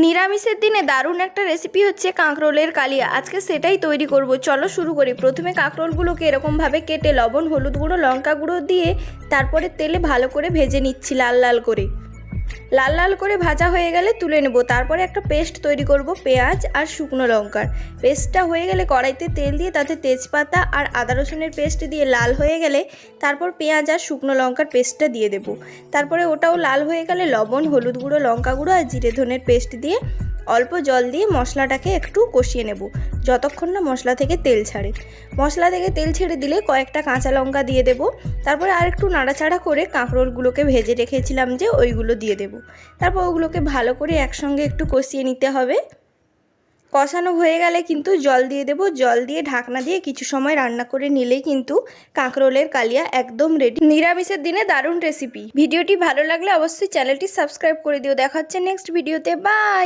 নিরামিষের দিনে দারুণ একটা রেসিপি হচ্ছে কাঁকরোলের কালিয়া। আজকে সেটাই তৈরি করব। চলো শুরু করি। প্রথমে কাঁকরোলগুলোকে এরকমভাবে কেটে লবণ, হলুদ গুঁড়ো, লঙ্কা গুঁড়ো দিয়ে তারপরে তেলে ভালো করে ভেজে নিচ্ছি লাল লাল করে। লাল লাল করে ভাজা হয়ে গেলে তুলে নেব। তারপরে একটা পেস্ট তৈরি করব পেঁয়াজ আর শুকনো লঙ্কার। পেস্টটা হয়ে গেলে কড়াইতে তেল দিয়ে তাতে তেজপাতা আর আদা রসুনের পেস্ট দিয়ে লাল হয়ে গেলে তারপর পেঁয়াজ আর শুকনো লঙ্কার পেস্টটা দিয়ে দেব। তারপরে ওটাও লাল হয়ে গেলে লবণ, হলুদ গুঁড়ো, লঙ্কা গুঁড়ো আর জিরে ধনের পেস্ট দিয়ে অল্প জল দিয়ে মশলাটাকে একটু কষিয়ে নেব যতক্ষণ না মশলা থেকে তেল ছাড়ে। মশলা থেকে তেল ছেড়ে দিলে কয়েকটা কাঁচা লঙ্কা দিয়ে দেব। তারপরে আর একটু নাড়াচাড়া করে কাঁকরোলগুলোকে ভেজে রেখেছিলাম যে ওইগুলো দিয়ে দেব। তারপর ওগুলোকে ভালো করে একসঙ্গে একটু কষিয়ে নিতে হবে। কষানো হয়ে গেলে কিন্তু জল দিয়ে দেব। জল দিয়ে ঢাকনা দিয়ে কিছু সময় রান্না করে নিলেই কিন্তু কাঁকরোলের কালিয়া একদম রেডি। নিরামিষের দিনে দারুণ রেসিপি। ভিডিওটি ভালো লাগলে অবশ্যই চ্যানেলটি সাবস্ক্রাইব করে দিও। দেখা হচ্ছে নেক্সট ভিডিওতে। বাই।